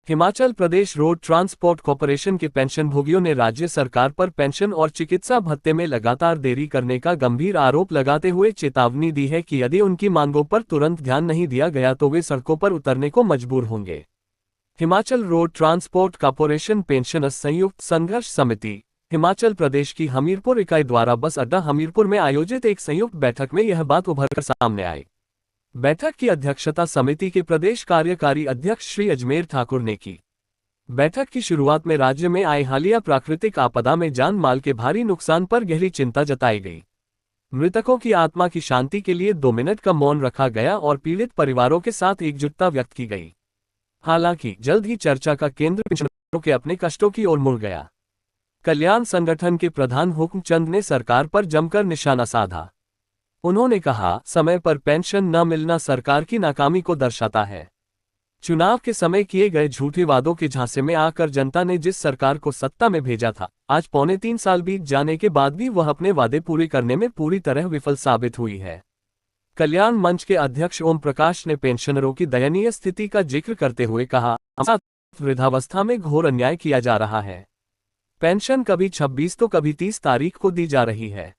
Himachal Pradesh road transport corporation के पेंशनभोगियों ने राज्य सरकार पर पेंशन और चिकित्सा भत्ते में लगातार देरी करने का गंभीर आरोप लगाते हुए चेतावनी दी है कि यदि उनकी मांगों पर तुरंत ध्यान नहीं दिया गया तो वे सड़कों पर उतरने को मजबूर होंगे। Himachal road transport corporation pensioners संयुक्त संघर्ष समिति हिमाचल प्रदेश की हमीरपुर इकाई द्वारा बस अड्डा हमीरपुर में आयोजित एक संयुक्त बैठक में यह बात उभरकर सामने आई। बैठक की अध्यक्षता समिति के प्रदेश कार्यकारी अध्यक्ष श्री अजमेर ठाकुर ने की। बैठक की शुरुआत में राज्य में आए हालिया प्राकृतिक आपदा में जान माल के भारी नुकसान पर गहरी चिंता जताई गई। मृतकों की आत्मा की शांति के लिए 2 मिनट का मौन रखा गया और पीड़ित परिवारों के साथ एकजुटता व्यक्त की गई। हालांकि जल्द ही चर्चा का केंद्र पेंशनरों के अपने कष्टों की ओर मुड़ गया। कल्याण संगठन के प्रधान हुक्मचंद ने सरकार पर जमकर निशाना साधा। उन्होंने कहा, समय पर पेंशन न मिलना सरकार की नाकामी को दर्शाता है। चुनाव के समय किए गए झूठे वादों के झांसे में आकर जनता ने जिस सरकार को सत्ता में भेजा था, आज 3.25 साल बीत जाने के बाद भी वह अपने वादे पूरे करने में पूरी तरह विफल साबित हुई है। कल्याण मंच के अध्यक्ष ओम प्रकाश ने पेंशनरों की दयनीय स्थिति का जिक्र करते हुए कहा, वृद्धावस्था में घोर अन्याय किया जा रहा है। पेंशन कभी 26 तो कभी 30 तारीख को दी जा रही है।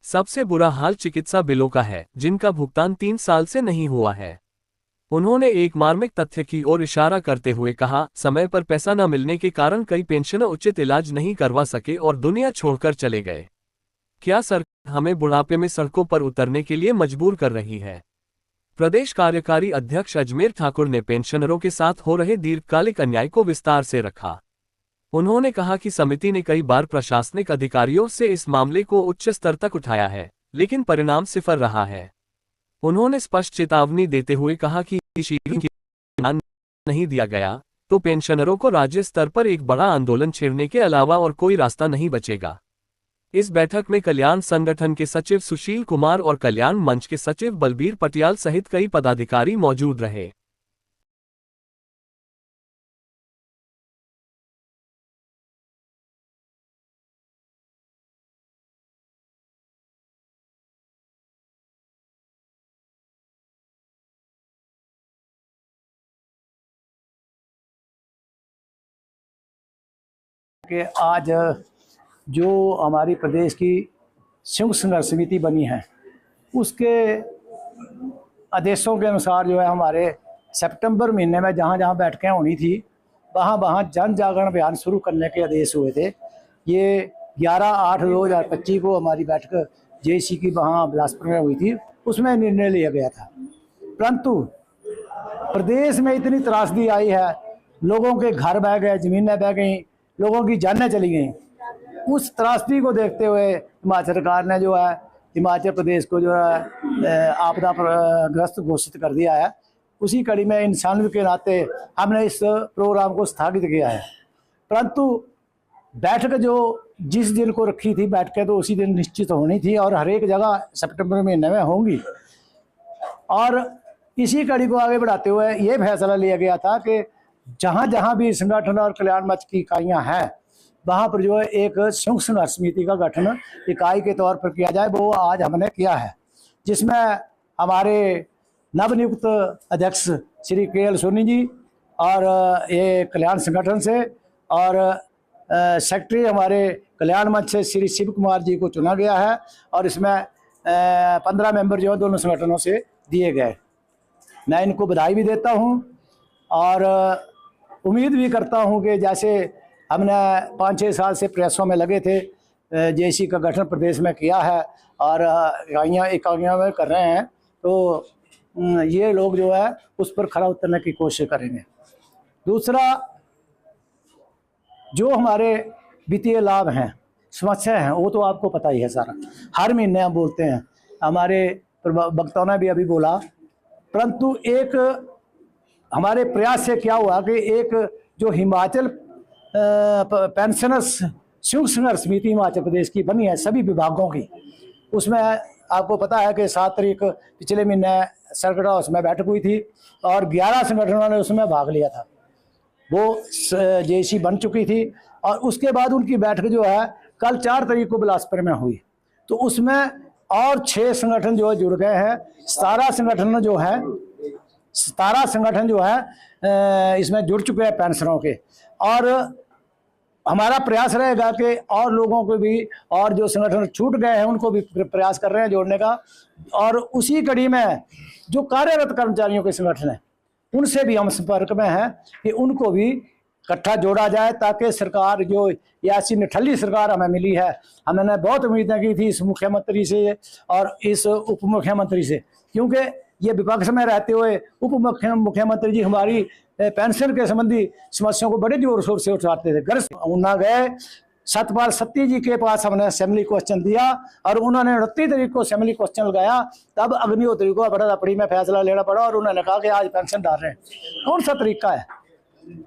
सबसे बुरा हाल चिकित्सा बिलों का है, जिनका भुगतान 3 साल से नहीं हुआ है। उन्होंने एक मार्मिक तथ्य की ओर इशारा करते हुए कहा, समय पर पैसा न मिलने के कारण कई पेंशनर उचित इलाज नहीं करवा सके और दुनिया छोड़कर चले गए। क्या सरकार हमें बुढ़ापे में सड़कों पर उतरने के लिए मजबूर कर रही है? प्रदेश कार्यकारी अध्यक्ष अजमेर ठाकुर ने पेंशनरों के साथ हो रहे दीर्घकालिक अन्याय को विस्तार से रखा। उन्होंने कहा कि समिति ने कई बार प्रशासनिक अधिकारियों से इस मामले को उच्च स्तर तक उठाया है, लेकिन परिणाम सिफर रहा है। उन्होंने स्पष्ट चेतावनी देते हुए कहा कि ध्यान नहीं दिया गया तो पेंशनरों को राज्य स्तर पर एक बड़ा आंदोलन छेड़ने के अलावा और कोई रास्ता नहीं बचेगा। इस बैठक में कल्याण संगठन के सचिव सुशील कुमार और कल्याण मंच के सचिव बलबीर पटियाल सहित कई पदाधिकारी मौजूद रहे। कि आज जो हमारी प्रदेश की संयुक्त संघर्ष समिति बनी है, उसके आदेशों के अनुसार जो है हमारे सितंबर महीने में जहाँ जहाँ बैठकें होनी थी वहाँ जन जागरण अभियान शुरू करने के आदेश हुए थे। ये 11/8/2025 को हमारी बैठक जेसी की वहाँ बिलासपुर में हुई थी, उसमें निर्णय लिया गया था। परंतु प्रदेश में इतनी त्रासदी आई है, लोगों के घर बह गए, ज़मीनें बह गई, लोगों की जानें चली गई। उस त्रासदी को देखते हुए हिमाचल सरकार ने जो है हिमाचल प्रदेश को जो है आपदा ग्रस्त घोषित कर दिया है। उसी कड़ी में इंसानियत के नाते हमने इस प्रोग्राम को स्थगित किया है। परंतु बैठक जो जिस दिन को रखी थी बैठकें तो उसी दिन निश्चित होनी थी और हर एक जगह सितंबर महीने में होंगी। और इसी कड़ी को आगे बढ़ाते हुए ये फैसला लिया गया था कि जहाँ जहाँ भी संगठन और कल्याण मंच की इकाइयाँ हैं वहाँ पर जो है एक संयुक्त संघर्ष समिति का गठन इकाई के तौर पर किया जाए। वो आज हमने किया है, जिसमें हमारे नवनियुक्त अध्यक्ष श्री KL सोनी जी और ये कल्याण संगठन से और सेक्रेटरी हमारे कल्याण मंच से श्री शिव कुमार जी को चुना गया है और इसमें 15 मेंबर जो है दोनों संगठनों से दिए गए। मैं इनको बधाई भी देता हूँ और उम्मीद भी करता हूँ कि जैसे हमने 5-6 साल से प्रयासों में लगे थे, जेसी का गठन प्रदेश में किया है और इकाइयाँ में कर रहे हैं, तो ये लोग जो है उस पर खरा उतरने की कोशिश करेंगे। दूसरा, जो हमारे वित्तीय लाभ हैं, समस्या हैं, वो तो आपको पता ही है सारा, हर महीने हम बोलते हैं, हमारे वक्ताओं ने भी अभी बोला। परंतु एक हमारे प्रयास से क्या हुआ कि एक जो हिमाचल पेंशनर्स संयुक्त संघर्ष समिति हिमाचल प्रदेश की बनी है सभी विभागों की, उसमें आपको पता है कि 7 तारीख पिछले महीने सर्किट हाउस में बैठक हुई थी और 11 संगठनों ने उसमें भाग लिया था। वो जेसी बन चुकी थी और उसके बाद उनकी बैठक जो है कल 4 तारीख को बिलासपुर में हुई, तो उसमें और 6 संगठन जो है जुड़ गए हैं। 17 संगठन जो है 17 संगठन जो है इसमें जुड़ चुके हैं पेंशनों के। और हमारा प्रयास रहेगा कि और लोगों को भी, और जो संगठन छूट गए हैं उनको भी प्रयास कर रहे हैं जोड़ने का। और उसी कड़ी में जो कार्यरत कर्मचारियों के संगठन हैं उनसे भी हम संपर्क में हैं कि उनको भी इकट्ठा जोड़ा जाए, ताकि सरकार जो ऐसी निठल्ली सरकार हमें मिली है, हमने बहुत उम्मीदें की थी इस मुख्यमंत्री से और इस उप मुख्यमंत्री से, क्योंकि ये विपक्ष में रहते हुए उप मुख्यमंत्री जी हमारी पेंशन के संबंधी समस्याओं को बड़े जोर शोर से उठाते थे। घर ऊना गए, सतपाल सत्ती जी के पास हमने असेंबली क्वेश्चन दिया और उन्होंने 29 तारीख को असेंबली क्वेश्चन लगाया, तब अग्निहोत्री को अपनी में फैसला लेना पड़ा और उन्होंने कहा कि आज पेंशन डाल रहे हैं। कौन सा तरीका है?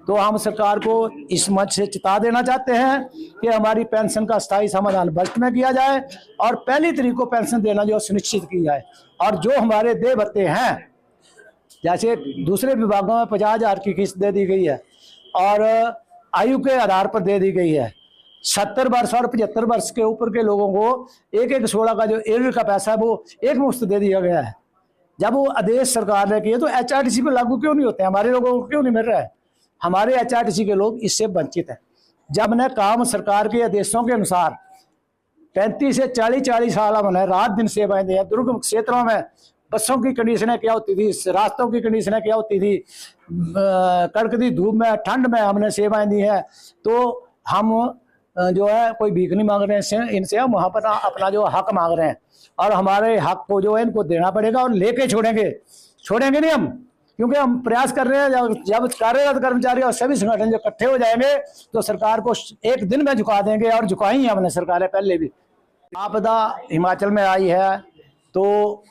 तो हम सरकार को इस मंच से चेता देना चाहते हैं कि हमारी पेंशन का स्थायी समाधान बजट में किया जाए और पहली तारीख को पेंशन देना जो सुनिश्चित की जाए। और जो हमारे देय भत्ते हैं, जैसे दूसरे विभागों में 50,000 की किस्त दे दी गई है और आयु के आधार पर दे दी गई है, 70 वर्ष और 75 वर्ष के ऊपर के लोगों को एक 16 का जो एरियर का पैसा है वो एक मुश्त दे दिया गया है। जब वो आदेश सरकार ने किए तो HRTC पे लागू क्यों नहीं होते? हमारे लोगों को क्यों नहीं मिल रहा है? हमारे HRTC के लोग इससे वंचित हैं। जब ने काम सरकार के आदेशों के अनुसार 35 से 40 साल हमने रात दिन सेवाएं दी हैं। दुर्गम क्षेत्रों में बसों की कंडीशनें क्या होती थी, रास्तों की कंडीशनें क्या होती थी, कड़कती धूप में ठंड में हमने सेवाएं दी हैं। तो हम जो है कोई भीख नहीं मांग रहे हैं इनसे, हम वहाँ पर अपना जो हक मांग रहे हैं और हमारे हक को जो है इनको देना पड़ेगा और लेके छोड़ेंगे नहीं हम, क्योंकि हम प्रयास कर रहे हैं। जब कार्यरत कर्मचारी और सभी संगठन जो इकट्ठे हो जाएंगे तो सरकार को एक दिन में झुका देंगे और झुकाई हमने सरकारें पहले भी। आपदा हिमाचल में आई है तो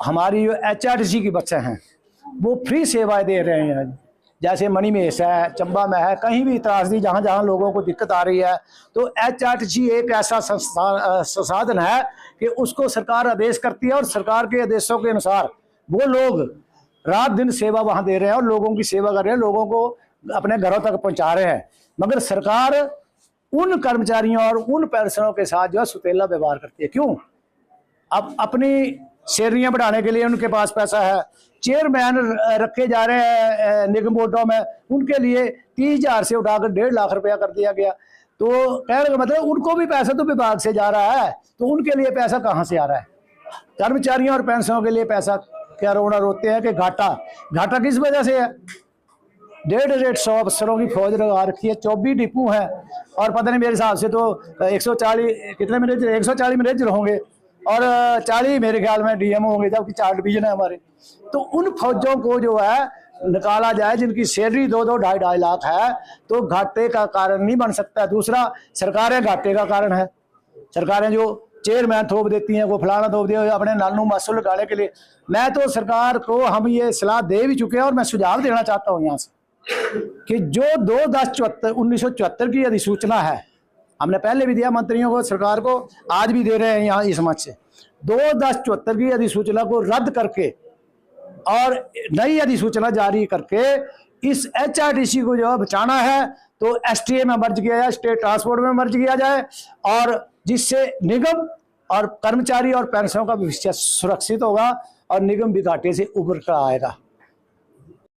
हमारी जो HRTC की बसें हैं वो फ्री सेवाएं दे रहे हैं। जैसे मणिमहेश है, चंबा में है, कहीं भी त्रासदी जहाँ जहाँ लोगों को दिक्कत आ रही है तो HRTC एक ऐसा संसाधन है कि उसको सरकार आदेश करती है और सरकार के आदेशों के अनुसार वो लोग रात दिन सेवा वहाँ दे रहे हैं और लोगों की सेवा कर रहे हैं, लोगों को अपने घरों तक पहुँचा रहे हैं। मगर सरकार उन कर्मचारियों और उन पेंशनों के साथ जो है सुतेला व्यवहार करती है। क्यों? अब अपनी सैलरियाँ बढ़ाने के लिए उनके पास पैसा है, चेयरमैन रखे जा रहे हैं निगम बोर्डों में, उनके लिए 30,000 से उठाकर 1.5 लाख रुपया कर दिया गया। तो कहने का मतलब उनको भी पैसा तो विभाग से जा रहा है, तो उनके लिए पैसा कहाँ से आ रहा है? कर्मचारियों और पेंशनों के लिए पैसा क्या रोना रोते हैं कि घाटा किस वजह से है? 150 अफसरों की फौज लगा रखी है, 24 डिपू हैं और पता नहीं मेरे हिसाब से तो 140 कितने मैनेजर, 140 मैनेजर होंगे और 40 मेरे ख्याल में DM होंगे, जबकि 4 डिवीजन है हमारे। तो उन फौजों को जो है निकाला जाए जिनकी सैलरी 2-2, 2.5 लाख है, तो घाटे का कारण नहीं बन सकता। दूसरा, सरकारें घाटे का कारण है। सरकारें जो चेयरमैन थोप देती हैं, वो फलाना थोप दिया अपने नानू मासूल लगाने के लिए। मैं तो सरकार को हम ये सलाह दे भी चुके हैं और मैं सुझाव देना चाहता हूँ यहाँ से कि जो 2/10/1974 की अधिसूचना है, हमने पहले भी दिया मंत्रियों को, सरकार को, आज भी दे रहे हैं यहाँ इस मंच से, 2/10/74 की अधिसूचना को रद्द करके और नई अधिसूचना जारी करके इस HRTC को जो है बचाना है तो STA में मर्ज किया जाए, स्टेट ट्रांसपोर्ट में मर्ज किया जाए, और जिससे निगम और कर्मचारी और पेंशनों का भविष्य सुरक्षित होगा और निगम भी घाटे से उभर कर आएगा।